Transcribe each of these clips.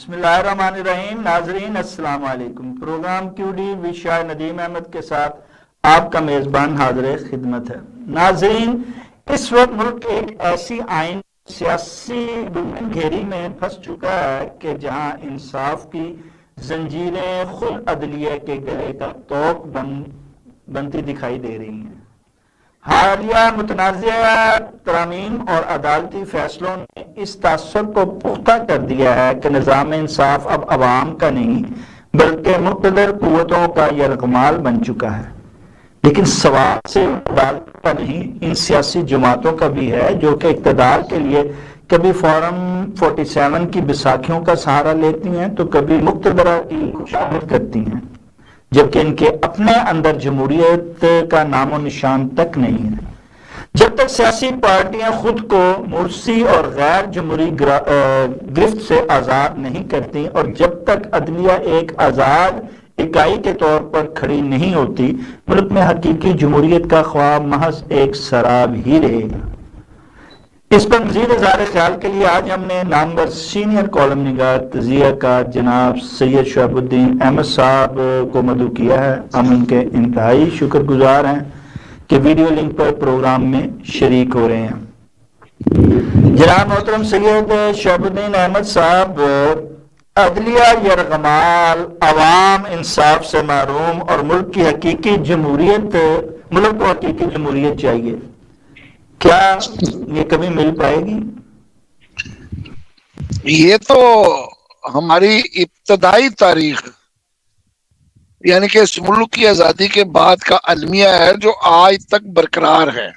बिस्मिल्लाहिर्रहमानिर्रहीम। नाजरीन अस्सलाम वालेकुम। प्रोग्राम क्यूडी विशाय नदीम अहमद के साथ आपका मेजबान हाजिर खिदमत है। नाजरीन, इस वक्त मुल्क एक ऐसी आइन सियासी घेरी में फंस चुका है कि जहां इंसाफ की जंजीरें खुद अदलिया के गले का तोक बनती दिखाई दे रही हैं। हालिया मुतनाज़िया तरामीम और अदालती फैसलों ने इस तासुर को पुख्ता कर दिया है कि निज़ाम इंसाफ अब अवाम का नहीं बल्कि मुक़्तदर क़ुव्वतों का यरग़माल बन चुका है। लेकिन सवाल सिर्फ अदालत का नहीं, इन सियासी जमातों का भी है जो कि इक़्तिदार के लिए कभी फॉरम 47 की बैसाखियों का सहारा लेती हैं तो कभी मुक़्तदरा की खुशामद करती हैं, जबकि इनके अपने अंदर जमहूरियत का नामो निशान तक नहीं है। जब तक सियासी पार्टियां खुद को मुर्सी और गैर जमहूरी गिरफ्त से आज़ाद नहीं करती और जब तक अदलिया एक आज़ाद इकाई के तौर पर खड़ी नहीं होती, मुल्क में हकीकी जमहूरियत का ख्वाब महज एक शराब ही रहेगा। इस पर मजीद इज़हार ख्याल के लिए आज हमने नामवर सीनियर कॉलम निगार तजिया का जनाब सैयद शहाबुद्दीन अहमद साहब को मदऊ किया है। हम उनके इंतहाई शुक्रगुजार हैं कि वीडियो लिंक पर प्रोग्राम में शरीक हो रहे हैं। जनाब मोहतरम सैयद शहाबुद्दीन अहमद साहब, अदलिया यरग़माल, अवाम इंसाफ से महरूम और मुल्क को हकीकी जमहूरियत चाहिए, क्या ये कभी मिल पाएगी? ये तो हमारी इब्तदाई तारीख यानी कि इस मुल्क की आजादी के बाद का अलमिया है जो आज तक बरकरार है।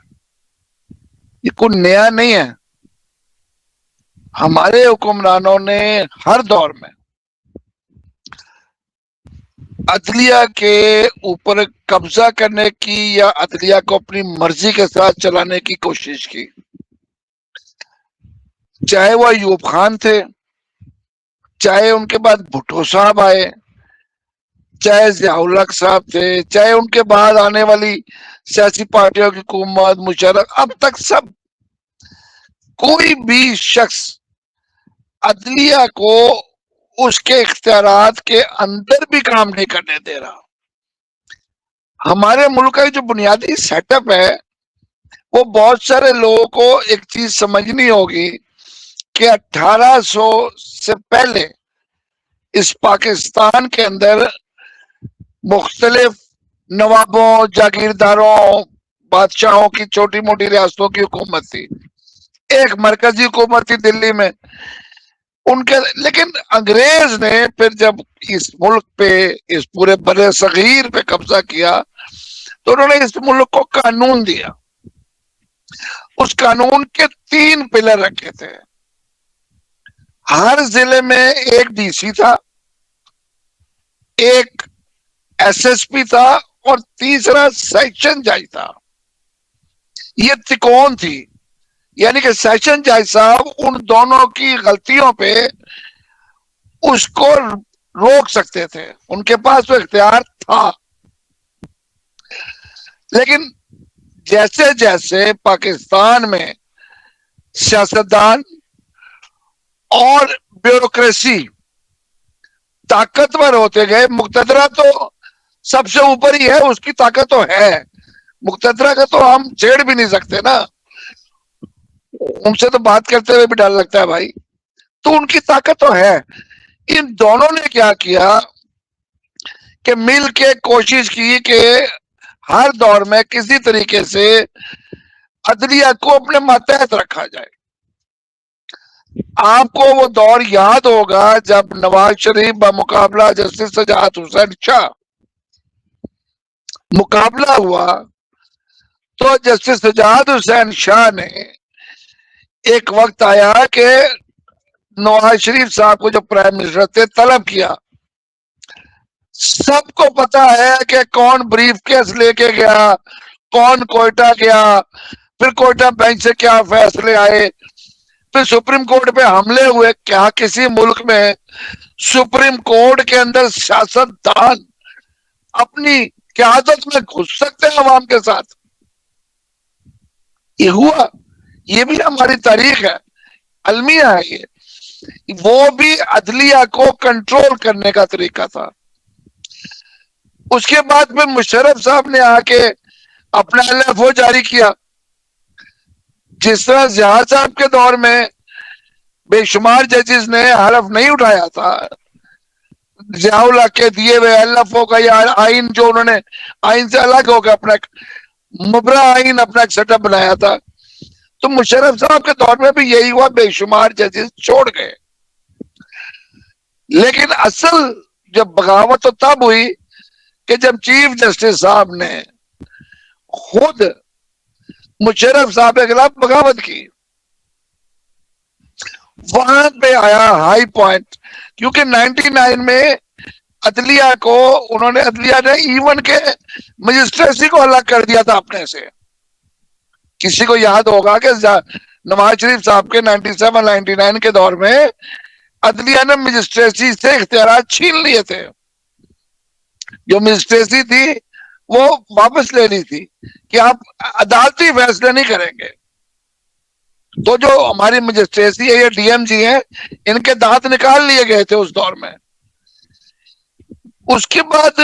ये कोई नया नहीं है। हमारे हुक्मरानों ने हर दौर में अदलिया के ऊपर कब्जा करने की या अदलिया को अपनी मर्जी के साथ चलाने की कोशिश की। चाहे वह अयूब खान थे, चाहे उनके बाद भुट्टो साहब आए, चाहे ज़ियाउल हक साहब थे, चाहे उनके बाद आने वाली सियासी पार्टियों की हुकूमत, मुशर्रफ, अब तक सब कोई भी शख्स अदलिया को उसके इख्तियारात के अंदर भी काम नहीं करने दे रहा। हमारे मुल्क का जो बुनियादी सेटअप है वो बहुत सारे लोगों को एक चीज समझनी होगी कि 1800 से पहले इस पाकिस्तान के अंदर मुख्तलिफ नवाबों, जागीरदारों, बादशाहों की छोटी मोटी रियासतों की हुकूमत थी। एक मरकजी हुकूमत थी दिल्ली में उनके। लेकिन अंग्रेज ने फिर जब इस मुल्क पे, इस पूरे बड़े सगीर पे कब्जा किया तो उन्होंने इस मुल्क को कानून दिया। उस कानून के 3 पिलर रखे थे। हर जिले में एक डीसी था, एक एसएसपी था और तीसरा सेशन जज था। ये त्रिकोण थी, यानी कि सेशन जज साहब उन दोनों की गलतियों पे उसको रोक सकते थे, उनके पास वो इख्तियार था। लेकिन जैसे जैसे पाकिस्तान में सियासतदान और ब्यूरोक्रेसी ताकतवर होते गए, मुक्तदरा तो सबसे ऊपर ही है, उसकी ताकत तो है, मुक्तदरा का तो हम छेड़ भी नहीं सकते ना, उनसे तो बात करते हुए भी डर लगता है भाई, तो उनकी ताकत तो है। इन दोनों ने क्या किया कि मिल के कोशिश की कि हर दौर में किसी तरीके से अदलिया को अपने मातहत रखा जाए। आपको वो दौर याद होगा जब नवाज शरीफ बमुकाबला जस्टिस सजाद हुसैन शाह मुकाबला हुआ तो जस्टिस सजाद हुसैन शाह ने एक वक्त आया कि नवाज शरीफ साहब को जो प्राइम मिनिस्टर थे तलब किया। सबको पता है कि कौन ब्रीफ केस लेके गया, कौन कोयटा गया, फिर कोयटा बेंच से क्या फैसले आए, फिर सुप्रीम कोर्ट पे हमले हुए। क्या किसी मुल्क में सुप्रीम कोर्ट के अंदर सियासतदान अपनी क़यादत में घुस सकते हैं अवाम के साथ? ये हुआ। ये भी हमारी तारीख है, अलमिया है ये। वो भी अदलिया को कंट्रोल करने का तरीका था। उसके बाद में मुशर्रफ साहब ने आके अपना LFO जारी किया। जिस तरह जिया साहब के दौर में बेशुमार जजेस ने हलफ नहीं उठाया था, जियाउल हक के दिए हुए LFO का या आइन जो उन्होंने आइन से अलग होकर अपना मुबरा आइन अपना एक सेटअप बनाया था, तो मुशर्रफ साहब के दौर में भी यही हुआ, बेशुमार जजेस छोड़ गए। लेकिन असल जब बगावत तो तब हुई कि जब चीफ जस्टिस साहब ने खुद मुशर्रफ साहब के खिलाफ बगावत की। वहां पे आया हाई पॉइंट, क्योंकि 99 में अदलिया को उन्होंने अदलिया ने इवन के मजिस्ट्रेसी को अलग कर दिया था अपने से। किसी को याद होगा कि नवाज शरीफ साहब के 97-99 के दौर में अदलिया ने मजिस्ट्रेसी से इख्तियार छीन लिए थे। जो मजिस्ट्रेसी थी वो वापस ले ली थी कि आप अदालती फैसले नहीं करेंगे। तो जो हमारी मजिस्ट्रेसी है, ये DMG है, इनके दांत निकाल लिए गए थे उस दौर में। उसके बाद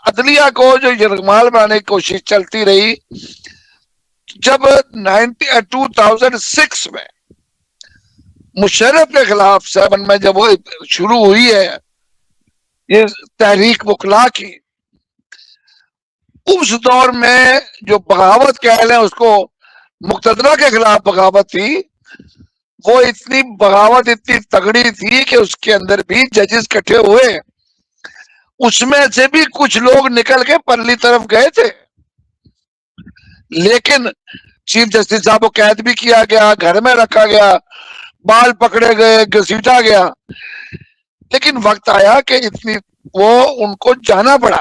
अदलिया को जो यरगमाल बनाने की कोशिश चलती रही। जब 2006 में मुशर्रफ के खिलाफ 7 में जब वो शुरू हुई है ये तहरीक वकला की, उस दौर में जो बगावत कह लें उसको, मुक्तदरा के खिलाफ बगावत थी, वो इतनी बगावत इतनी तगड़ी थी कि उसके अंदर भी जजेस इकट्ठे हुए। उसमें से भी कुछ लोग निकल के परली तरफ गए थे, लेकिन चीफ जस्टिस साहब को कैद भी किया गया, घर में रखा गया, बाल पकड़े गए, घसीटा गया। लेकिन वक्त आया कि इतनी वो उनको जाना पड़ा।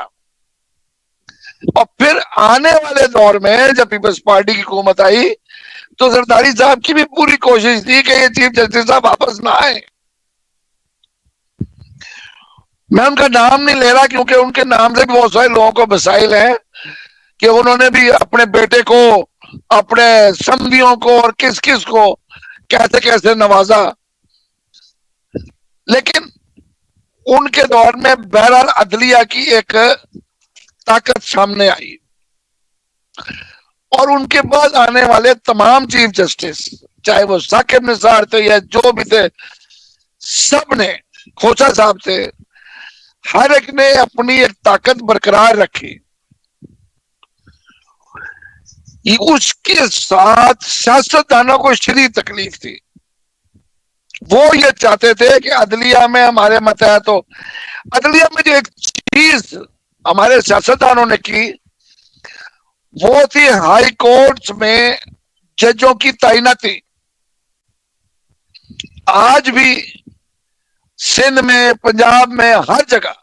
और फिर आने वाले दौर में जब पीपल्स पार्टी की हुकूमत आई तो जरदारी साहब की भी पूरी कोशिश थी कि ये चीफ जस्टिस साहब वापस ना आए। मैं उनका नाम नहीं ले रहा क्योंकि उनके नाम से भी बहुत सारे लोगों को मसाइल हैं कि उन्होंने भी अपने बेटे को, अपने समधियों को और किस किस को कैसे कैसे नवाजा। लेकिन उनके दौर में बहरहाल अदलिया की एक ताकत सामने आई। और उनके बाद आने वाले तमाम चीफ जस्टिस, चाहे वो साकिब निसार थे या जो भी थे, सब ने, खोसा साहब थे, हर एक ने अपनी एक ताकत बरकरार रखी। उसके साथ सियासतदानों को शरीर तकलीफ थी। वो ये चाहते थे कि अदलिया में हमारे मतहत हो। अदलिया में जो एक चीज हमारे सियासतदानों ने की वो थी हाई कोर्ट्स में जजों की तैनाती। आज भी सिंध में, पंजाब में, हर जगह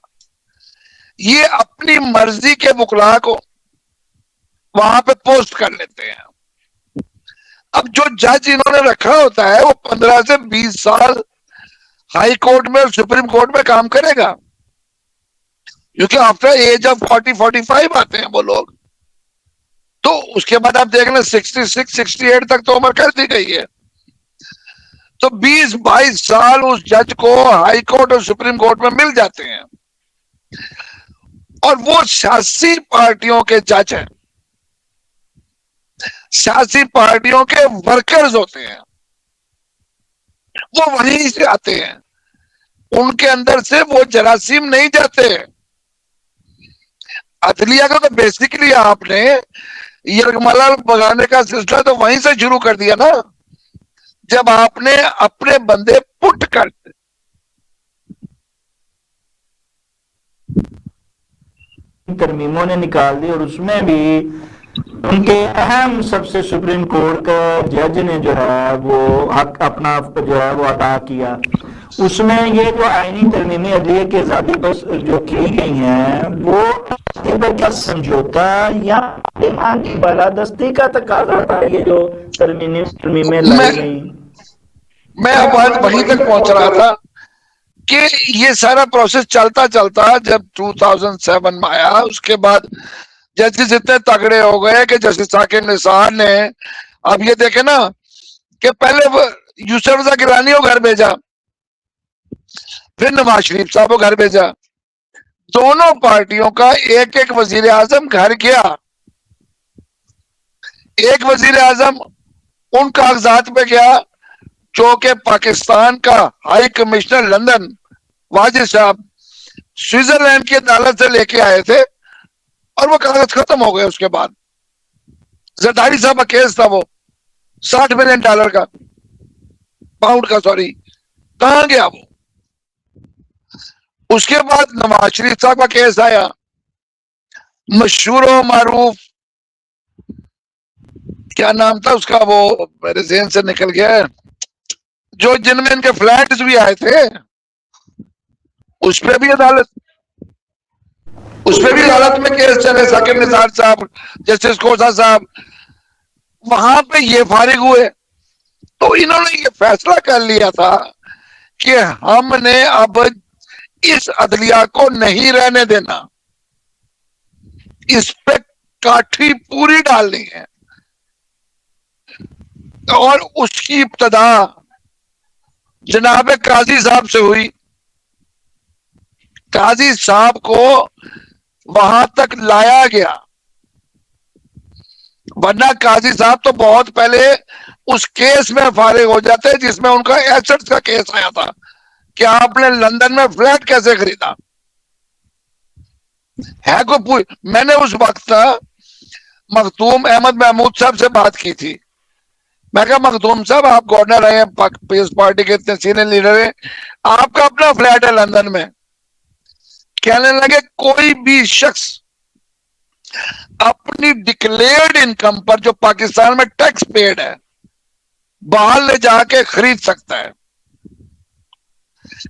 ये अपनी मर्जी के वकला को वहां पे पोस्ट कर लेते हैं। अब जो जज इन्होंने रखा होता है वो 15 से 20 साल हाई कोर्ट में और सुप्रीम कोर्ट में काम करेगा, क्योंकि आफ्टर एज ऑफ 40-45 आते हैं वो लोग। तो उसके बाद आप देख लें 66-68 तक तो उम्र कर दी गई है। तो 20-22 साल उस जज को हाई कोर्ट और सुप्रीम कोर्ट में मिल जाते हैं। और वो सियासी पार्टियों के जज हैं, सियासी पार्टियों के वर्कर्स होते हैं, वो वहीं से आते हैं। उनके अंदर से वो जरासीम नहीं जाते। अदलिया का तो बेसिकली आपने यरगमाला भगाने का सिलसिला तो वहीं से शुरू कर दिया ना, जब आपने अपने बंदे पुट कर तरमीमों ने निकाल दी और उसमें भी उनके अहम सबसे सुप्रीम कोर्ट का जज ने जो है वो हक अपना जो है वो अदा किया। उसमें ये जो आईनी तरमीमी अदलिया की आजादी पर जो की गई हैं वो क्या समझौता या ईमान की बालादस्ती का तकाजा था। ये जो तरमीमें लाई गई, मैं अब वहीं तक पहुंच रहा था कि ये सारा प्रोसेस चलता चलता जब 2007 में आया, उसके बाद जस्टिस इतने तगड़े हो गए कि जस्टिस साकिब निसार ने, अब ये देखे ना कि पहले यूसुफ रजा गिलानी को घर भेजा, फिर नवाज शरीफ साहब को घर भेजा। दोनों पार्टियों का एक एक वजीर आजम घर गया। एक वजीर आजम उन कागजात पे गया जो कि पाकिस्तान का हाई कमिश्नर लंदन वाजिद साहब स्विट्जरलैंड की अदालत से लेके आए थे, और वो कागज खत्म हो गए। उसके बाद जरदारी साहब का केस था, वो $60 मिलियन का, पाउंड का, सॉरी, कहां गया वो? उसके बाद नवाज शरीफ साहब का केस आया, मशहूर मारूफ, क्या नाम था उसका, वो मेरे जहन से निकल गया है, जो जिनमें इनके फ्लैट्स भी आए थे, उस पर भी अदालत में केस चले। साकिब निसार साहब, जस्टिस खोसा साहब, वहां पे ये फारिग हुए। तो इन्होंने ये फैसला कर लिया था कि हमने अब इस अदलिया को नहीं रहने देना, इस पे काठी पूरी डालनी है। और उसकी इब्तदा जनाब काजी साहब से हुई। काजी साहब को वहां तक लाया गया, वरना काजी साहब तो बहुत पहले उस केस में फारिग हो जाते जिसमें उनका एसेट्स का केस आया था कि आपने लंदन में फ्लैट कैसे खरीदा है। को मैंने उस वक्त मखदूम अहमद महमूद साहब से बात की थी। मैं कहा, मखदूम साहब, आप गवर्नर रहे हैं, पीपल्स पार्टी के इतने सीनियर लीडर हैं, आपका अपना फ्लैट है लंदन में। कहने लगे, कोई भी शख्स अपनी डिक्लेयर्ड इनकम पर जो पाकिस्तान में टैक्स पेड है बाहर ले जाके खरीद सकता है,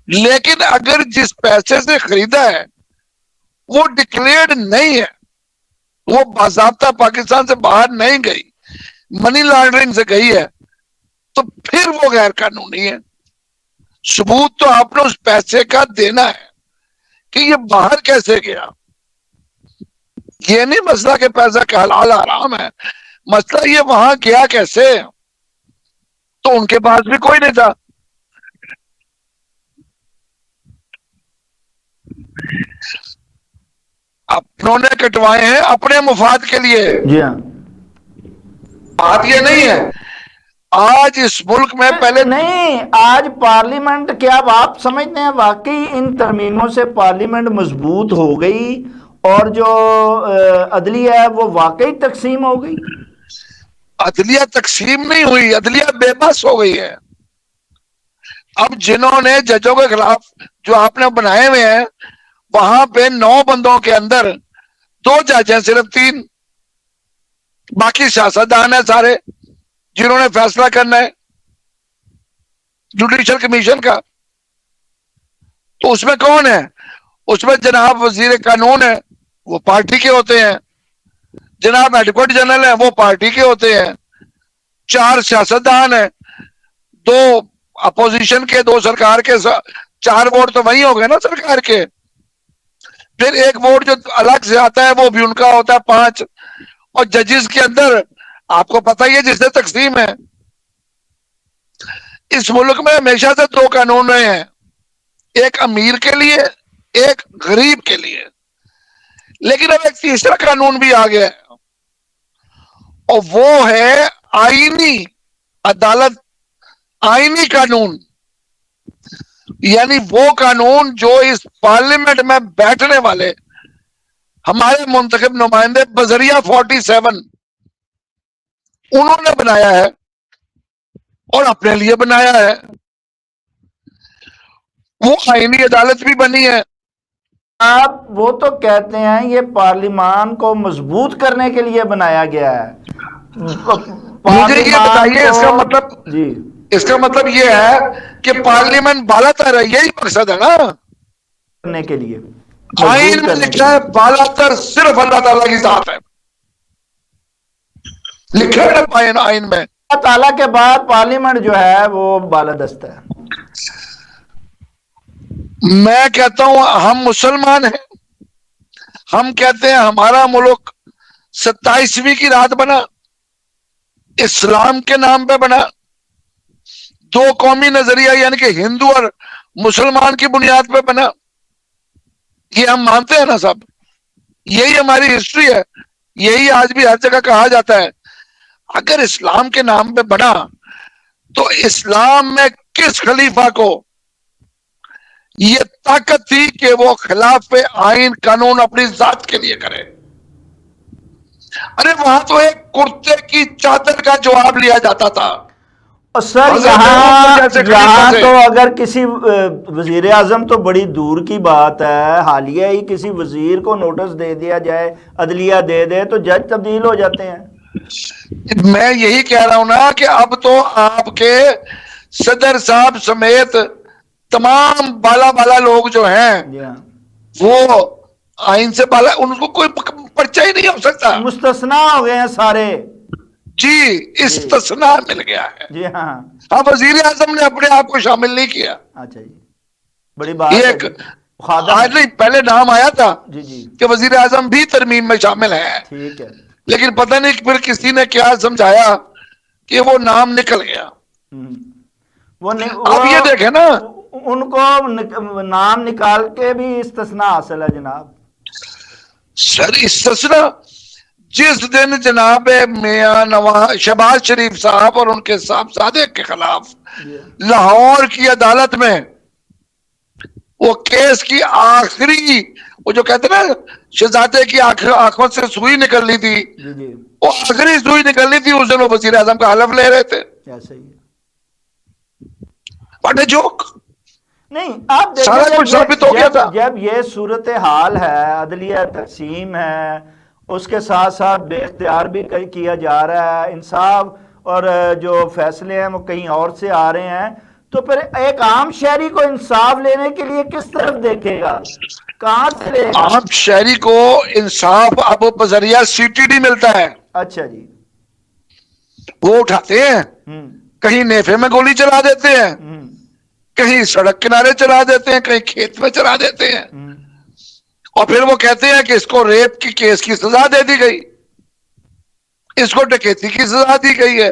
लेकिन अगर जिस पैसे से खरीदा है वो डिक्लेयर्ड नहीं है, वो बाज़ाब्ता पाकिस्तान से बाहर नहीं गई, मनी लॉन्ड्रिंग से गई है, तो फिर वो गैर कानूनी है। सबूत तो आपने उस पैसे का देना है कि ये बाहर कैसे गया। ये नहीं मसला कि पैसा का हलाल हराम है, मसला ये वहां गया कैसे। तो उनके पास भी कोई नहीं था। अपनों ने कटवाए हैं अपने मुफाद के लिए। जी हाँ। बात ये नहीं है आज इस मुल्क में पहले नहीं, आज पार्लियामेंट, क्या अब आप समझते हैं वाकई इन तरमीमों से पार्लियामेंट मजबूत हो गई और जो अदलिया है वो वाकई तकसीम हो गई? अदलिया तकसीम नहीं हुई, अदलिया बेबस हो गई है। अब जिन्होंने जजों के खिलाफ जो आपने बनाए हुए हैं, वहां पे 9 बंदों के अंदर 2 जज हैं, सिर्फ 3, बाकी सियासतदान है सारे जिन्होंने फैसला करना है जुडिशल कमीशन का। तो उसमें कौन है? उसमें जनाब वजीर कानून है, वो पार्टी के होते हैं। जनाब एडवोकेट जनरल है, वो पार्टी के होते हैं। 4 सियासतदान है, 2 अपोजिशन के, 2 सरकार के, 4 वोट तो वही हो गए ना सरकार के। फिर 1 वोट जो अलग से आता है वो भी उनका होता है, 5। और जजेस के अंदर आपको पता ही है जिससे तकसीम है। इस मुल्क में हमेशा से 2 कानून रहे हैं, एक अमीर के लिए, एक गरीब के लिए। लेकिन अब एक तीसरा कानून भी आ गया है, और वो है आईनी अदालत, आईनी कानून। यानी वो कानून जो इस पार्लियामेंट में बैठने वाले हमारे मुंतखब नुमाइंदे बजरिया 47 उन्होंने बनाया है और अपने लिए बनाया है। वो आईनी अदालत भी बनी है। आप वो तो कहते हैं ये पार्लियामान को मजबूत करने के लिए बनाया गया है। मुझे ये बताइए, इसका मतलब जी, इसका मतलब ये है कि पार्लियामेंट बालातर है, यही मकसद है ना? करने के लिए आइन में लिखा है बालातर सिर्फ अल्लाह ताला की जात है, लिखा है ना आइन में। अल्लाह ताला के बाद पार्लियामेंट जो है वो बालादस्त है। मैं कहता हूं हम मुसलमान हैं, हम कहते हैं हमारा मुल्क 27वीं की रात बना, इस्लाम के नाम पे बना। 2 कौमी नजरिया यानी कि हिंदू और मुसलमान की बुनियाद पे बना, ये हम मानते हैं ना सब। यही हमारी हिस्ट्री है, यही आज भी हर जगह कहा जाता है। अगर इस्लाम के नाम पे बना तो इस्लाम में किस खलीफा को ये ताकत थी कि वो खिलाफ आइन कानून अपनी जात के लिए करे? अरे वहां तो एक कुर्ते की चादर का जवाब लिया जाता था। और सर हजरत यहाँ उमर जैसे खलीफा यहाँ से। तो अगर किसी वजीर आजम, तो बड़ी दूर की बात है, हालिया ही किसी वजीर को नोटिस दे दिया जाए, अदलिया दे दे, तो जज तब्दील हो जाते हैं। मैं यही कह रहा हूं ना कि अब तो आपके सदर साहब समेत तमाम बाला बाला लोग जो हैं जी हाँ, वो आइन से बाला, उनको कोई पर्चा ही नहीं हो सकता। मुस्तस्ना हो गए हैं सारे। जी, इस्तिस्ना मिल गया है। जी हाँ। हाँ, वजीर आजम ने अपने आप को शामिल नहीं किया। अच्छा जी, बड़ी बात ये है एक जी। खादम आज नहीं, पहले नाम आया था जी जी, कि वजीर आजम भी तरमीम में शामिल है, ठीक है। लेकिन पता नहीं फिर किसी ने क्या समझाया कि वो नाम निकल गया। वो अब ये देखे ना, उनको नाम निकाल के भी इस्तिस्ना हासिल है जनाब। सर इस्तिस्ना जिस दिन जनाब मियां नवाज शहबाज शरीफ साहब और उनके साहबजादे के खिलाफ लाहौर की अदालत में वो केस की आखिरी, वो जो कहते ना शहजादे की आंखों से सुई निकल ली थी, जी जी, वो आखिरी सुई निकलनी थी, उस दिन वो वजीर आजम का हलफ ले रहे थे। ऐसा ही है। What a joke. नहीं, आप सारा देखें, कुछ साबित हो गया था। जब ये सूरत हाल है, अदलिया तकसीम है, उसके साथ साथ बेख्तियार भी किया जा रहा है, इंसाफ और जो फैसले हैं वो कहीं और से आ रहे हैं, तो फिर एक आम शहरी को इंसाफ लेने के लिए किस तरफ देखेगा, कहां से लेगा? आम शहरी को इंसाफ अब बजरिया सीटीडी मिलता है। अच्छा जी। वो उठाते हैं, कहीं नेफे में गोली चला देते हैं, कहीं सड़क किनारे चला देते हैं, कहीं खेत में चला देते हैं, और फिर वो कहते हैं कि इसको रेप की केस की सजा दे दी गई, इसको डकैती की सजा दी गई है,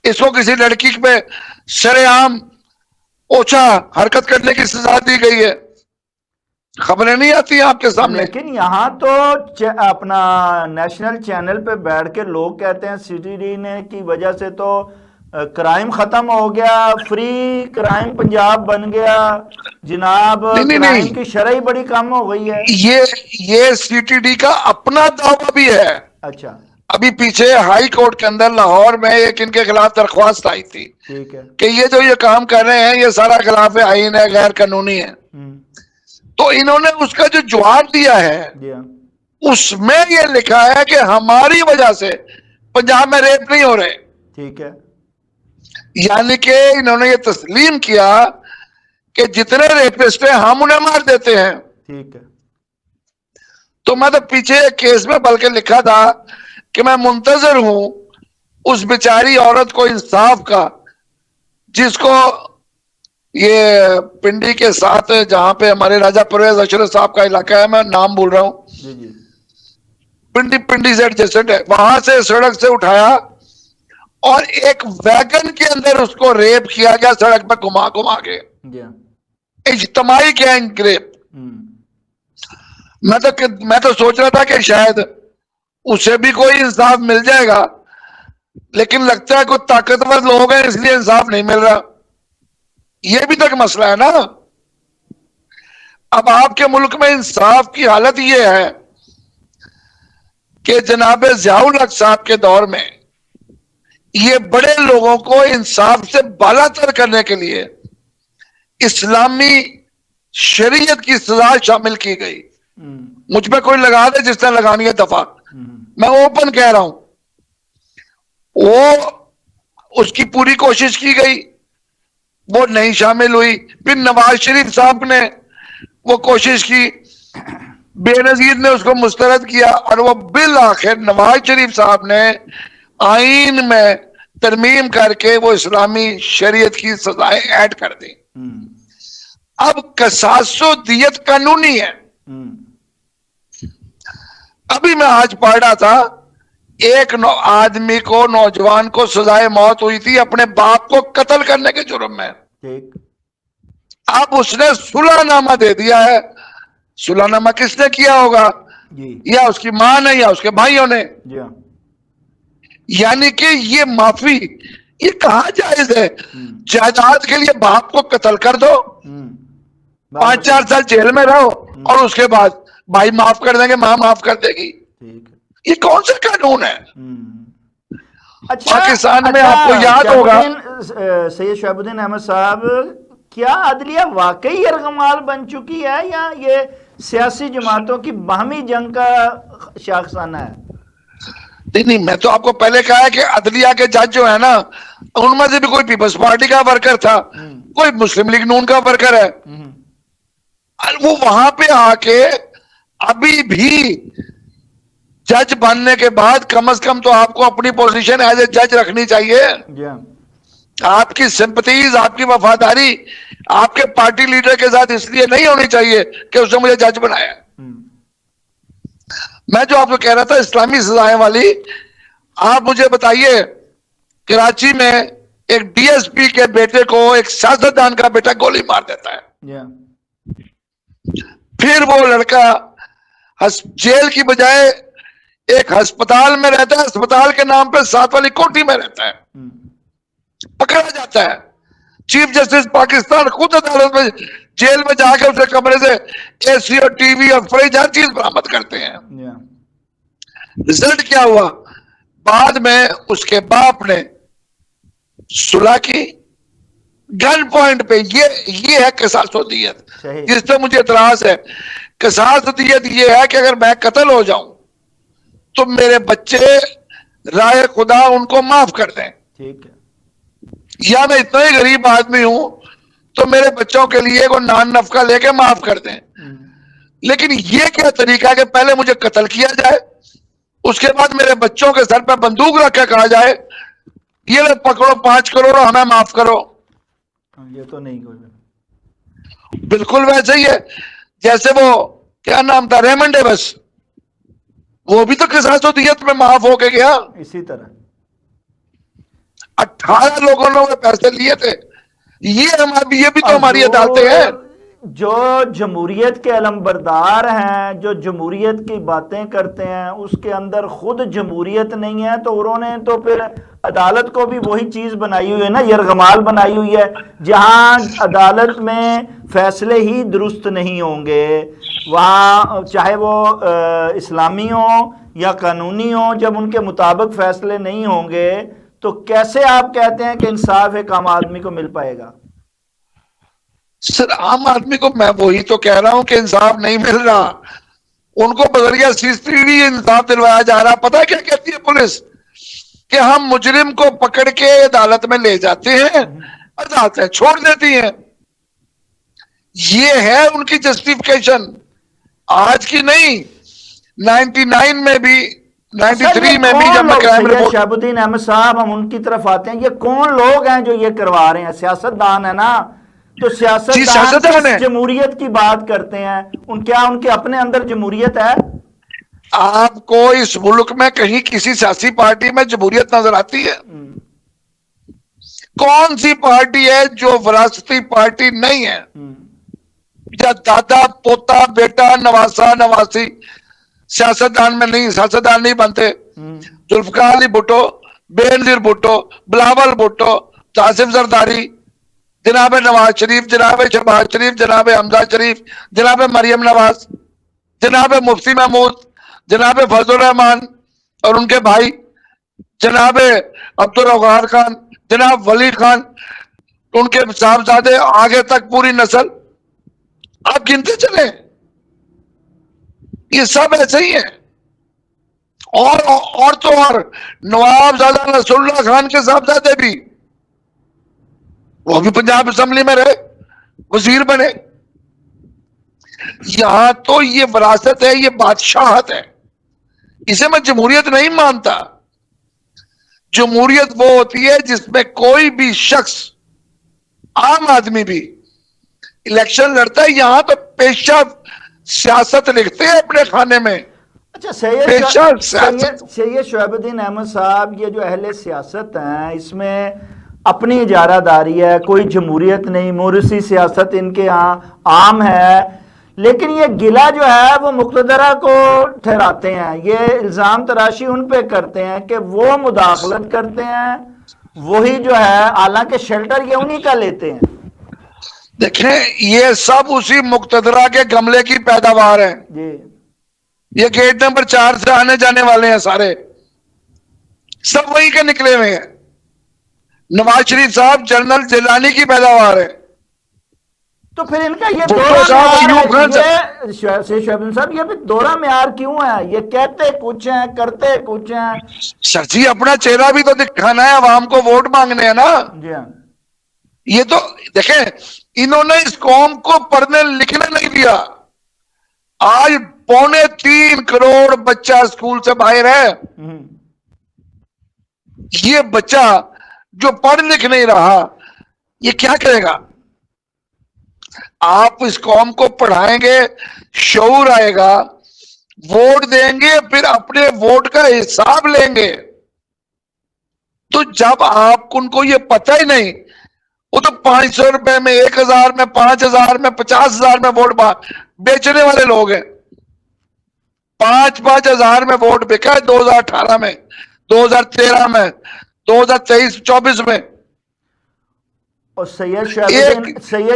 इसको किसी लड़की पे सरेआम ओछा हरकत करने की सजा दी गई है। खबरें नहीं आती आपके सामने। लेकिन यहाँ तो अपना नेशनल चैनल पे बैठ के लोग कहते हैं सीटीडी ने की वजह से तो क्राइम खत्म हो गया, फ्री क्राइम पंजाब बन गया जनाब, क्राइम की शरह बड़ी कम हो गई है। ये सीटीडी का अपना दावा भी है। अच्छा, अभी पीछे हाई कोर्ट के अंदर लाहौर में एक इनके खिलाफ दरख्वास्त आई थी, ठीक है, कि ये जो ये काम कर रहे हैं ये सारा खिलाफ आईन है, गैर कानूनी है। तो इन्होंने उसका जो जवाब दिया है उसमें ये लिखा है कि हमारी वजह से पंजाब में रेप नहीं हो रहे। ठीक है, यानी कि इन्होंने ये तस्लीम किया कि जितने रेपिस्ट हैं हम उन्हें मार देते हैं। ठीक है। तो मैं तो पीछे केस में बल्कि लिखा था कि मैं मुंतजर हूं उस बेचारी औरत को इंसाफ का, जिसको ये पिंडी के साथ जहां पे हमारे राजा परवेज अशरफ साहब का इलाका है, मैं नाम भूल रहा हूं, पिंडी से एडजेसेंट है, वहां से सड़क से उठाया और एक वैगन के अंदर उसको रेप किया गया, सड़क पर घुमा घुमा के, इज्तिमाई गैंग रेप। मैं तो सोच रहा था कि शायद उसे भी कोई इंसाफ मिल जाएगा, लेकिन लगता है कुछ ताकतवर लोग हैं इसलिए इंसाफ नहीं मिल रहा। यह भी तो एक मसला है ना। अब आपके मुल्क में इंसाफ की हालत यह है कि जनाब ज़ियाउल हक साहब के दौर में ये बड़े लोगों को इंसाफ से बालातर करने के लिए इस्लामी शरीयत की सजा शामिल की गई। मुझ पे कोई लगा दे जिस तरह लगानी है दफा, मैं ओपन कह रहा हूं, वो उसकी पूरी कोशिश की गई, वो नहीं शामिल हुई। फिर नवाज शरीफ साहब ने वो कोशिश की, बेनजीर ने उसको मुस्तरद किया, और वो बिल आखिर नवाज शरीफ साहब ने आइन में तरमीम करके वो इस्लामी शरीयत की सजाएं ऐड कर दी। अब कसासो दियत कानूनी है। अभी मैं आज पढ़ रहा था, एक आदमी को, नौजवान को सजाए मौत हुई थी अपने बाप को कत्ल करने के जुर्म में। अब उसने सुलहनामा दे दिया है। सुलहनामा किसने किया होगा? जी या उसकी मां ने या उसके भाइयों ने। जी हाँ। यानी कि ये माफी, ये कहाँ जायज है? जायदाद के लिए बाप को कत्ल कर दो, बाद में 5-4 साल जेल में रहो, और उसके बाद भाई माफ कर देंगे, मां माफ कर देगी। ठीक है। ये कौन सा कानून है? अच्छा पाकिस्तान में आपको याद होगा, सैयद शहाबुद्दीन अहमद साहब, क्या अदलिया वाकई यरगमाल बन चुकी है या ये सियासी जमातों की बाहमी जंग का शाखसाना है? नहीं, मैं तो आपको पहले कहा है कि अदलिया के जज जो है ना, उनमें से भी कोई पीपल्स पार्टी का वर्कर था, कोई मुस्लिम लीग नून का वर्कर है, और वो वहां पे आके अभी भी जज बनने के बाद कम से कम तो आपको अपनी पोजीशन एज ए जज रखनी चाहिए। आपकी सिंपथीज, आपकी वफादारी आपके पार्टी लीडर के साथ इसलिए नहीं होनी चाहिए कि उसने मुझे जज बनाया। मैं जो आपको कह रहा था इस्लामी सजाएं वाली, आप मुझे बताइए, कराची में एक डीएसपी के बेटे को एक सियासतदान का बेटा गोली मार देता है। फिर वो लड़का जेल की बजाय एक अस्पताल में रहता है, अस्पताल के नाम पे 7 वाली कोठी में रहता है, पकड़ा जाता है। चीफ जस्टिस पाकिस्तान खुद अदालत में, जेल में जाकर उसके कमरे से एसी और टीवी और फ्रिज हर चीज बरामद करते हैं। रिजल्ट क्या हुआ? बाद में उसके बाप ने सुलह की गन पॉइंट पे। ये है कसासुद्दीयत, जिस पे मुझे इतराज है। कसासुद्दीयत ये है कि अगर मैं कत्ल हो जाऊं तो मेरे बच्चे राय खुदा उनको माफ कर दें। ठीक है। या मैं इतना ही गरीब आदमी हूं तो मेरे बच्चों के लिए को नान नफका लेके माफ कर दें। लेकिन ये क्या तरीका है कि पहले मुझे कत्ल किया जाए, उसके बाद मेरे बच्चों के सर पे बंदूक रख के कहा जाए ये ले पकड़ो 5 करोड़ हमें माफ करो। ये तो नहीं कोई। बिल्कुल वैसे ही है जैसे वो क्या नाम था, रेमंड डेविस, वो भी तो कसासुद्दीयत में माफ होके गया। इसी तरह 18 लोगों ने पैसे लिए थे। ये भी तो हमारी अदालतें हैं। जो जमहूरियत के अलमबरदार हैं, जो जमहूरियत की बातें करते हैं, उसके अंदर खुद जमहूरियत नहीं है, तो उन्होंने तो फिर अदालत को भी वही चीज बनाई हुई है ना, यरगमाल बनाई हुई है। जहां अदालत में फैसले ही दुरुस्त नहीं होंगे, वहाँ चाहे वो इस्लामी हो या कानूनी हो, जब उनके मुताबिक फैसले नहीं होंगे तो कैसे आप कहते हैं कि इंसाफ एक आम आदमी को मिल पाएगा? सर, आम आदमी को मैं वही तो कह रहा हूं कि इंसाफ नहीं मिल रहा। उनको बजरिया सीसीटीवी इंसाफ दिलवाया जा रहा। पता है क्या कहती है पुलिस? कि हम मुजरिम को पकड़ के अदालत में ले जाते हैं, अदालतें छोड़ देती हैं। ये है उनकी जस्टिफिकेशन, आज की नहीं, 99 में भी, 93 में भी जब मैं क्राइम रिपोर्ट। शहाबुद्दीन अहमद साहब, हम उनकी तरफ आते हैं। ये कौन लोग हैं जो ये करवा रहे हैं? सियासतदान है ना, तो सियासतदान जमहूरियत की बात करते हैं, क्या उनके अपने अंदर जमहूरियत है? आपको इस मुल्क में कहीं किसी सियासी पार्टी में जमहूरियत नजर आती है? कौन सी पार्टी है जो विरासती पार्टी नहीं है? या दादा पोता बेटा नवासा नवासी सियासतदान में नहीं, सियासतदान नहीं बनते। जुल्फकार अली भुट्टो, बेनजीर भुट्टो, बिलावल भुट्टो, आसिफ जरदारी, जनाब नवाज शरीफ, जनाब शहबाज शरीफ, जनाब हमजा शरीफ, जनाब मरियम नवाज, जनाब मुफ्ती महमूद, जनाब फजल रहमान और उनके भाई जनाब अब्दुल रज़ाक खान, जनाब वली खान, उनके साहबजादे, आगे तक पूरी नस्ल आप गिनते चले। ये सब ऐसे ही है। और तो और नवाबजादा नसरुल्लाह खान के साहबजादे भी, वो भी पंजाब असेंबली में रहे, वजीर बने। यहां तो ये विरासत है, ये बादशाहत है। इसे मैं जमहूरियत नहीं मानता। जमहूरियत वो होती है जिसमें कोई भी शख्स, आम आदमी भी इलेक्शन लड़ता है। यहां तो पेशा सियासत लिखते हैं अपने खाने में। अच्छा, सैयद शहाबुद्दीन अहमद साहब, ये जो अहले सियासत हैं, इसमें अपनी इजारादारी है, कोई जमहूरियत नहीं, मोरसी सियासत इनके यहाँ आम है। लेकिन ये गिला जो है वो मुक़्तदरा को ठहराते हैं, ये इल्ज़ाम तराशी उन पे करते हैं कि वो मुदाखलत करते हैं, वही जो है, हालांकि शेल्टर ये उन्हीं का लेते हैं। देखें, ये सब उसी मुक़्तदरा के गमले की पैदावार है जी। ये गेट नंबर 4 से आने जाने वाले हैं, सारे सब वहीं के निकले हुए हैं। नवाज शरीफ साहब जनरल जिलानी की पैदावार है। तो फिर इनका ये भुट्टो दौरा साहब, म्यार अयूब खान है, ये शहबाज साहब, ये भी दौरा म्यार क्यों है? ये कहते कुछ हैं, करते कुछ हैं। सर जी, अपना चेहरा भी तो दिखाना है, आवाम को वोट मांगने हैं ना। जी हाँ। ये तो देखें, इन्होंने इस कौम को पढ़ने लिखने नहीं दिया। आज 2.25 करोड़ बच्चा स्कूल से बाहर है। ये बच्चा जो पढ़ लिख नहीं रहा, ये क्या करेगा? आप इस कौम को पढ़ाएंगे, शऊर आएगा, वोट देंगे, फिर अपने वोट का हिसाब लेंगे। तो जब आप उनको ये पता ही नहीं, वो तो 500 रुपए में, 1000 में, 5000 में, 50,000 में वोट बेचने वाले लोग हैं। 5-5 हजार में वोट बिका है 2018 में, 2013 में, 2023-24 में। और सैयद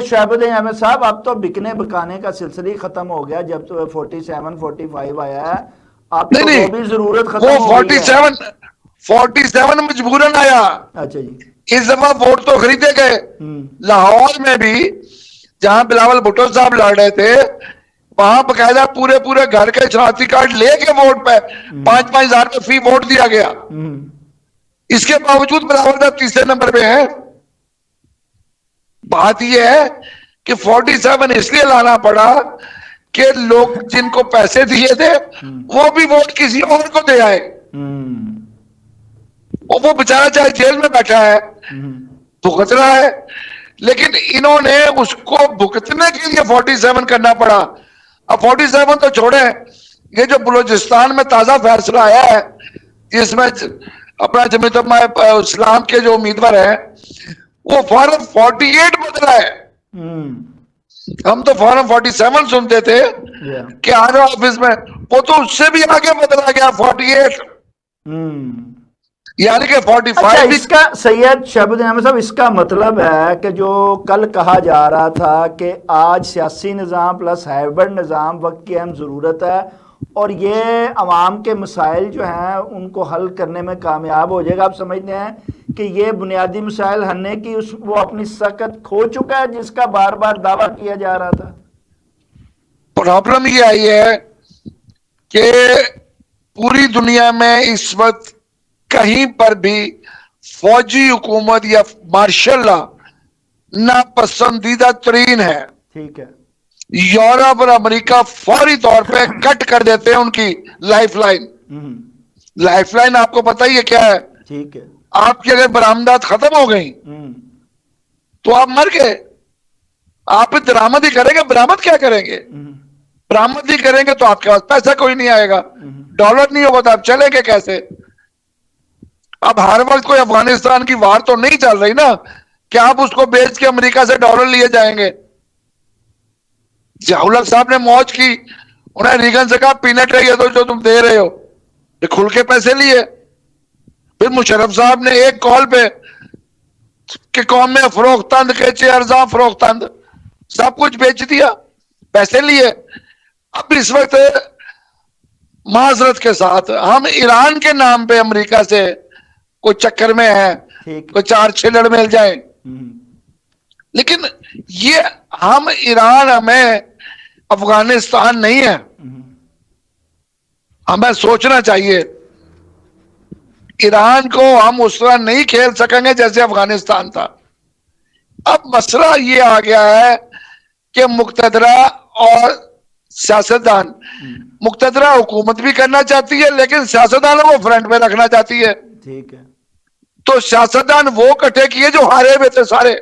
शहाबुद्दीन अहमद साहब, अब तो बिकने बिकाने का सिलसिला खत्म हो गया। जब तो 47-45 आया है, अब तो वो भी जरूरत खत्म हो गई है। 47 मजबूरन आया। अच्छा जी। इस दफा वोट तो खरीदे गए। लाहौर में भी जहां बिलावल भुट्टो साहब लड़ रहे थे, वहां बकायदा पूरे घर के शनाख्ती कार्ड लेके वोट पे 5-5 हजार में फी वोट दिया गया। इसके बावजूद बिलावल साहब तीसरे नंबर पे है। बात यह है कि 47 इसलिए लाना पड़ा कि लोग जिनको पैसे दिए थे वो भी वोट किसी और को दे आए, और वो बेचारा चाहे जेल में बैठा है, भुगत रहा है, लेकिन इन्होंने उसको भुगतने के लिए 47 करना पड़ा। अब 47 तो छोड़े, ये जो बलूचिस्तान में ताजा फैसला आया है, जिसमें अपना जमीयत इस्लाम के जो उम्मीदवार है, वो फॉर्म 48 बदला है। हम तो फॉर्म 47 सुनते थे कि आ रहा ऑफिस में, वो तो उससे भी आगे बदला गया 48, यानी कि 45। अच्छा, इसका सैयद शहाबुद्दीन अहमद साहब, इसका मतलब है कि जो कल कहा जा रहा था कि आज सियासी निज़ाम प्लस हाइब्रिड निज़ाम वक्त की अहम ज़रूरत है, और ये अवाम के मसाइल जो हैं उनको हल करने में कामयाब हो जाएगा। आप समझते हैं कि ये बुनियादी मसाइल हलने की वो अपनी सकत खो चुका है, जिसका बार बार दावा किया जा रहा था? प्रॉब्लम ये आई है कि पूरी दुनिया में इस वक्त कहीं पर भी फौजी हुकूमत या मार्शल लॉ नापसंदीदा तरीन है। ठीक है। यूरोप और अमेरिका फौरी तौर पे कट कर देते हैं उनकी लाइफलाइन। लाइफलाइन आपको पता ही है क्या है? ठीक है। आपकी अगर बरामदात खत्म हो गई तो आप मर गए। आप दरामद ही करेंगे, बरामद क्या करेंगे? बरामद ही करेंगे तो आपके पास पैसा कोई नहीं आएगा, डॉलर नहीं होगा तो आप चलेंगे कैसे? अब हर वक्त कोई अफगानिस्तान की वार तो नहीं चल रही ना कि आप उसको बेच के अमेरिका से डॉलर लिए जाएंगे। जियाउल साहब ने मौज की, उन्हें रीगन से कहा पीनट है ये तो जो तुम दे रहे हो, ये खुल के पैसे लिए। फिर मुशर्रफ साहब ने एक कॉल पे कि कौम में फरोख्तंद के चेयरजा फरोख्तंद सब कुछ बेच दिया, पैसे लिए। अब इस वक्त माजरत के साथ हम ईरान के नाम पे अमेरिका से कोई चक्कर में है, कोई 4 छिलड़ मिल जाए, लेकिन ये हम ईरान हमें अफगानिस्तान नहीं है। हमें सोचना चाहिए, ईरान को हम उस तरह नहीं खेल सकेंगे जैसे अफगानिस्तान था। अब मसला ये आ गया है कि मुक्तदरा और सियासतदान, मुक्तदरा हुकूमत भी करना चाहती है लेकिन सियासतदानों को फ्रंट में रखना चाहती है। ठीक है। तो सियासतदान वो इकट्ठे किए जो हारे हुए थे सारे,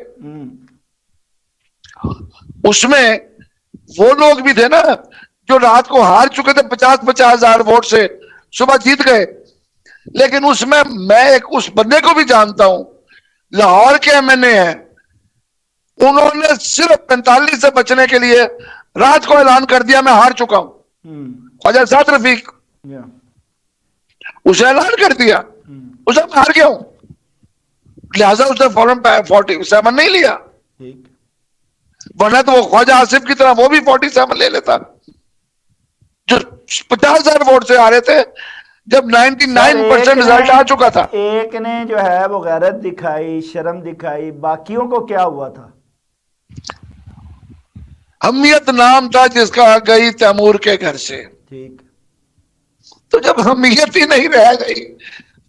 उसमें वो लोग भी थे ना जो रात को हार चुके थे 50-50 हजार वोट से, सुबह जीत गए। लेकिन उसमें मैं एक उस बंदे को भी जानता हूं लाहौर के एमएनए हैं, उन्होंने सिर्फ 45 से बचने के लिए रात को ऐलान कर दिया मैं हार चुका हूं। ख्वाजा साद रफीक, उसे ऐलान कर दिया, उसे मैं हार गया हूं, लिहाजा उसने फौरन 47 नहीं लिया, वरना तो वो ख्वाजा आसिफ की तरह वो भी 47 ले लेता, जो 50,000 वोट से आ रहे थे जब 99% रिजल्ट आ चुका था। एक ने जो है वो गैरत दिखाई, शर्म दिखाई, बाकियों को क्या हुआ था? हमियत नाम था जिसका गई तैमूर के घर से। ठीक। तो जब हमियत ही नहीं रह गई,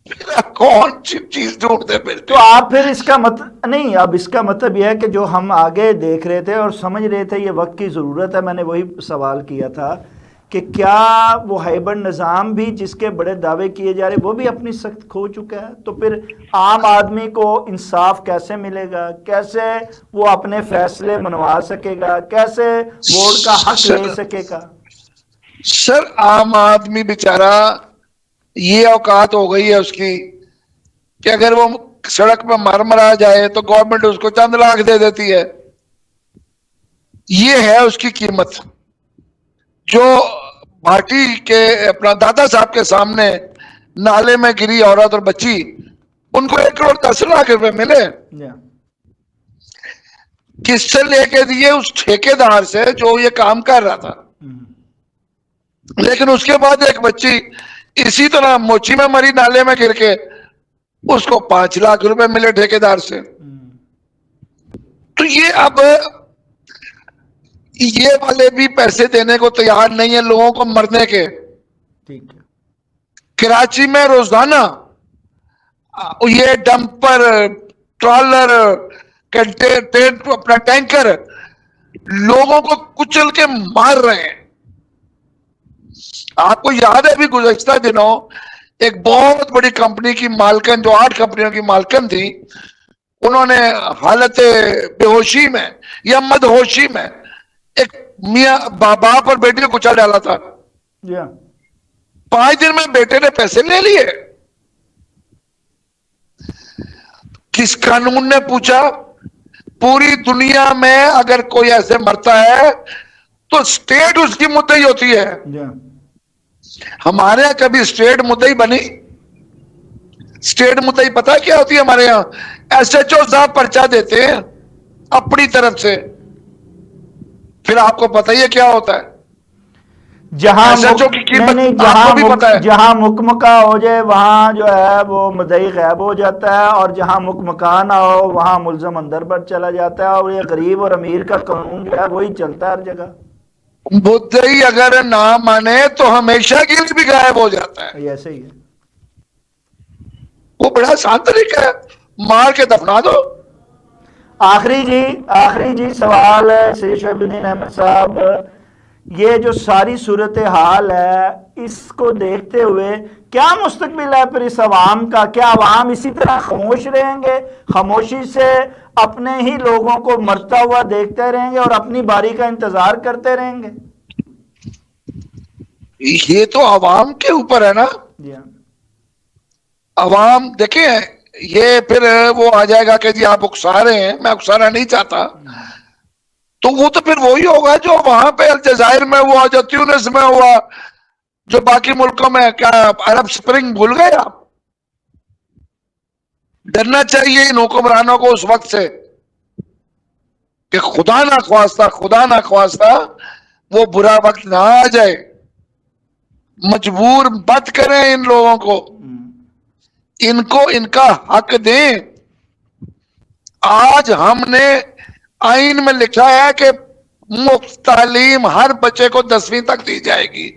फिर कौन सी चीज ढूंढते फिर? तो आप फिर इसका नहीं, अब इसका मतलब यह है कि जो हम आगे देख रहे थे और समझ रहे थे ये वक्त की ज़रूरत है, मैंने वही सवाल किया था कि क्या वो हैबर निज़ाम भी जिसके बड़े दावे किए जा रहे वो भी अपनी सख्त खो चुका है? तो फिर आम आदमी को इंसाफ कैसे मिलेगा, कैसे वो अपने फैसले मनवा सकेगा, कैसे वोट का हक ले सकेगा? सर, आम आदमी बेचारा ये औकात हो गई है उसकी कि अगर वो सड़क पर मरा जाए तो गवर्नमेंट उसको चंद लाख दे देती है। ये है उसकी कीमत। जो भाटी के अपना दादा साहब के सामने नाले में गिरी औरत और बच्ची, उनको 1,10,00,000 मिले, किससे लेके दिए? उस ठेकेदार से जो ये काम कर रहा था। लेकिन उसके बाद एक बच्ची इसी तरह मोची में मरी नाले में गिर के, उसको 5,00,000 मिले ठेकेदार से। तो ये अब ये वाले भी पैसे देने को तैयार नहीं है लोगों को मरने के। ठीक है। कराची में रोजाना ये डंपर, ट्रॉलर, अपना टैंकर लोगों को कुचल के मार रहे हैं। आपको याद है, अभी गुज़श्ता दिनों एक बहुत बड़ी कंपनी की मालकन, जो 8 कंपनियों की मालकन थी, उन्होंने हालत बेहोशी में या मदहोशी में एक मियां बाप और बेटी को कुचल डाला था। 5 दिन में बेटे ने पैसे ले लिए। किस कानून ने पूछा? पूरी दुनिया में अगर कोई ऐसे मरता है तो स्टेट उसकी मुद्दई होती है। हमारे यहां कभी स्टेट मुद्दई बनी? स्टेट मुद्दई पता है क्या होती है हमारे यहां? एसएचओ साहब पर्चा देते हैं अपनी तरफ से, फिर आपको पता ही है क्या होता है। जहां एसएचओ की कीमत आपको भी पता है। जहां मुकमका हो जाए वहां जो है वो मुद्दई गायब हो जाता है, और जहां मुकमका ना हो वहां मुल्जम अंदर बढ़ चला जाता है, और ये गरीब और अमीर का कानून जो है वही चलता है हर जगह। मुद्दई अगर ना माने तो हमेशा के लिए भी गायब हो जाता है। ऐसे ही है। वो बड़ा आसान तरीका है, मार के दफना दो। आखिरी जी सवाल है श्री शोएबुद्दीन अहमद साहब, ये जो सारी सूरत हाल है इसको देखते हुए क्या मुस्तकबिल है फिर इस अवाम का? क्या अवाम इसी तरह खामोश रहेंगे, खामोशी से अपने ही लोगों को मरता हुआ देखते रहेंगे और अपनी बारी का इंतजार करते रहेंगे? ये तो अवाम के ऊपर है ना। जी हाँ। अवाम देखे, ये फिर वो आ जाएगा कि जी आप उकसा रहे हैं, मैं उकसाना नहीं चाहता। तो वो तो फिर वही होगा जो वहां पे अलजायर में हुआ, जो ट्यूनिस में हुआ, जो बाकी मुल्कों में। क्या अरब स्प्रिंग भूल गए आप? डरना चाहिए इन हुक्मरानों को उस वक्त से कि खुदा ना ख्वास्ता वो बुरा वक्त ना आ जाए। मजबूर मत करें इन लोगों को, इनको इनका हक दें। आज हमने आइन में लिखा है कि मुफ्त तालीम हर बच्चे को 10वीं तक दी जाएगी।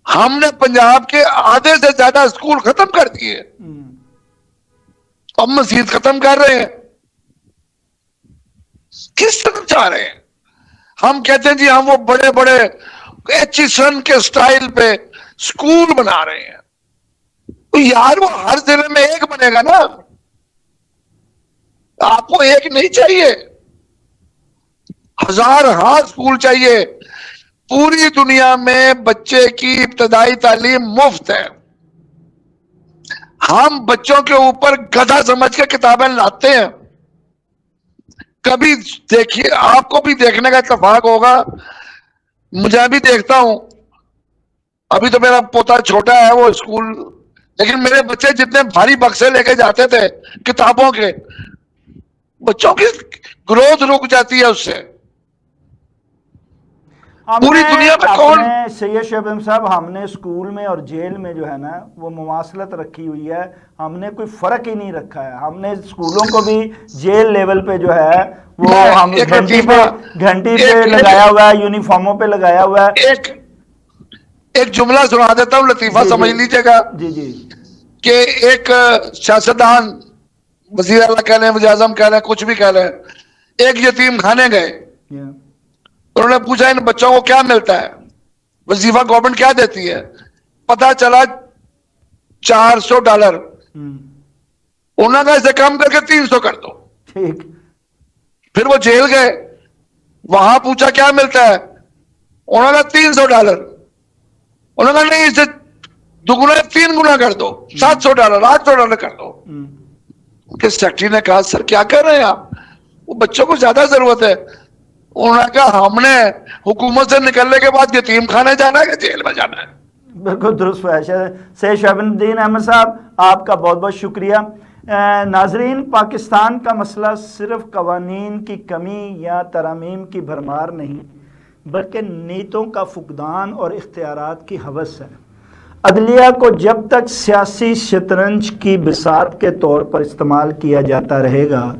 हमने पंजाब के आधे से ज्यादा स्कूल खत्म कर दिए, अब मजीद खत्म कर रहे हैं। किस तरफ जा रहे हैं? हम कहते हैं जी हम वो बड़े बड़े एचिसन के स्टाइल पे स्कूल बना रहे हैं। तो यार वो हर जिले में एक बनेगा ना, आपको एक नहीं चाहिए, 1000 स्कूल चाहिए। पूरी दुनिया में बच्चे की इब्तदाई तालीम मुफ्त है। हम बच्चों के ऊपर गधा समझ के किताबें लाते हैं। कभी देखिए, आपको भी देखने का इत्तेफाक होगा, मुझे भी देखता हूं, अभी तो मेरा पोता छोटा है, वो स्कूल, लेकिन मेरे बच्चे जितने भारी बक्से लेके जाते थे किताबों के, बच्चों की ग्रोथ रुक जाती है उससे। पूरी दुनिया में कौन, हमने सैयद शबनम साहब, हमने स्कूल में और जेल में जो है ना वो मुमासलत रखी हुई है, हमने कोई फ़र्क ही नहीं रखा है। हमने स्कूलों को भी जेल लेवल पे जो है वो हम घंटी पे लगाया हुआ है, यूनिफॉर्मों पे लगाया हुआ है। एक जुमला सुना देता हूँ, लतीफा समझ लीजिएगा। जी जी। कि एक सियासतदान, वजीर आला कह लें, वज़ीर आज़म कह लें, कुछ भी कह लें, एक यतीम खाने गए, उन्होंने पूछा इन बच्चों को क्या मिलता है, वजीफा गवर्नमेंट क्या देती है, पता चला $400। उन्होंने कहा इसे कम करके 300 कर दो। ठीक। फिर वो जेल गए, वहां पूछा क्या मिलता है, उन्होंने कहा $300। उन्होंने कहा नहीं, इसे दुगुना 3 गुना कर दो, $700, $800 कर दो। कि सेक्रेटरी ने कहा सर क्या कर रहे हैं आप, वो बच्चों को ज्यादा जरूरत है। उन्होंने कहा हमने हुकूमत से निकलने के बाद यतीम खाने जाना है कि जेल में जाना है। बिल्कुल दुरुस्त फरमाया सैयद शहाबुद्दीन अहमद साहब, आपका बहुत बहुत शुक्रिया। नाजरीन, पाकिस्तान का मसला सिर्फ कवानीन की कमी या तरमीम की भरमार नहीं, बल्कि नीतों का फुकदान और इख्तियारात की हवस है। अदलिया को जब तक सियासी शतरंज की बिसात के तौर पर इस्तेमाल किया जाता रहेगा,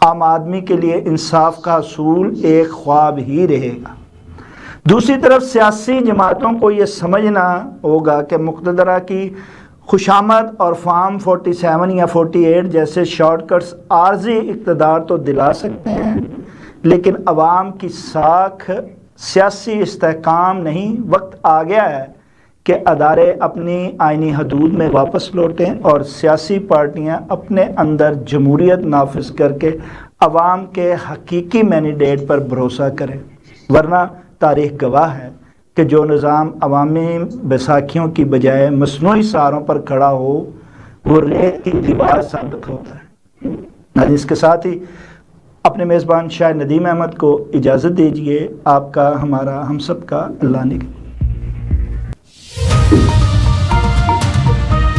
आम आदमी के लिए इंसाफ का असूल एक ख्वाब ही रहेगा। दूसरी तरफ सियासी जमातों को ये समझना होगा कि मुक़्तदरा की खुशामद और फार्म 47 या 48 जैसे शॉर्टकट्स आर्जी इक़्तिदार तो दिला सकते हैं, लेकिन अवाम की साख सियासी इस्तेहकाम नहीं। वक्त आ गया है कि अदारे अपनी आइनी हदूद में वापस लौटें और सियासी पार्टियां अपने अंदर जमहूरियत नाफिज करके अवाम के हकीकी मैंडेट पर भरोसा करें, वरना तारीख़ गवाह है कि जो निज़ाम अवामी बैसाखियों की बजाय मसनूई सहारों पर खड़ा हो वो रेत की दीवार साबित होता है। इसके साथ ही अपने मेज़बान शाह नदीम अहमद को इजाज़त दीजिए। आपका, हमारा, हम सब का अल्लाह ने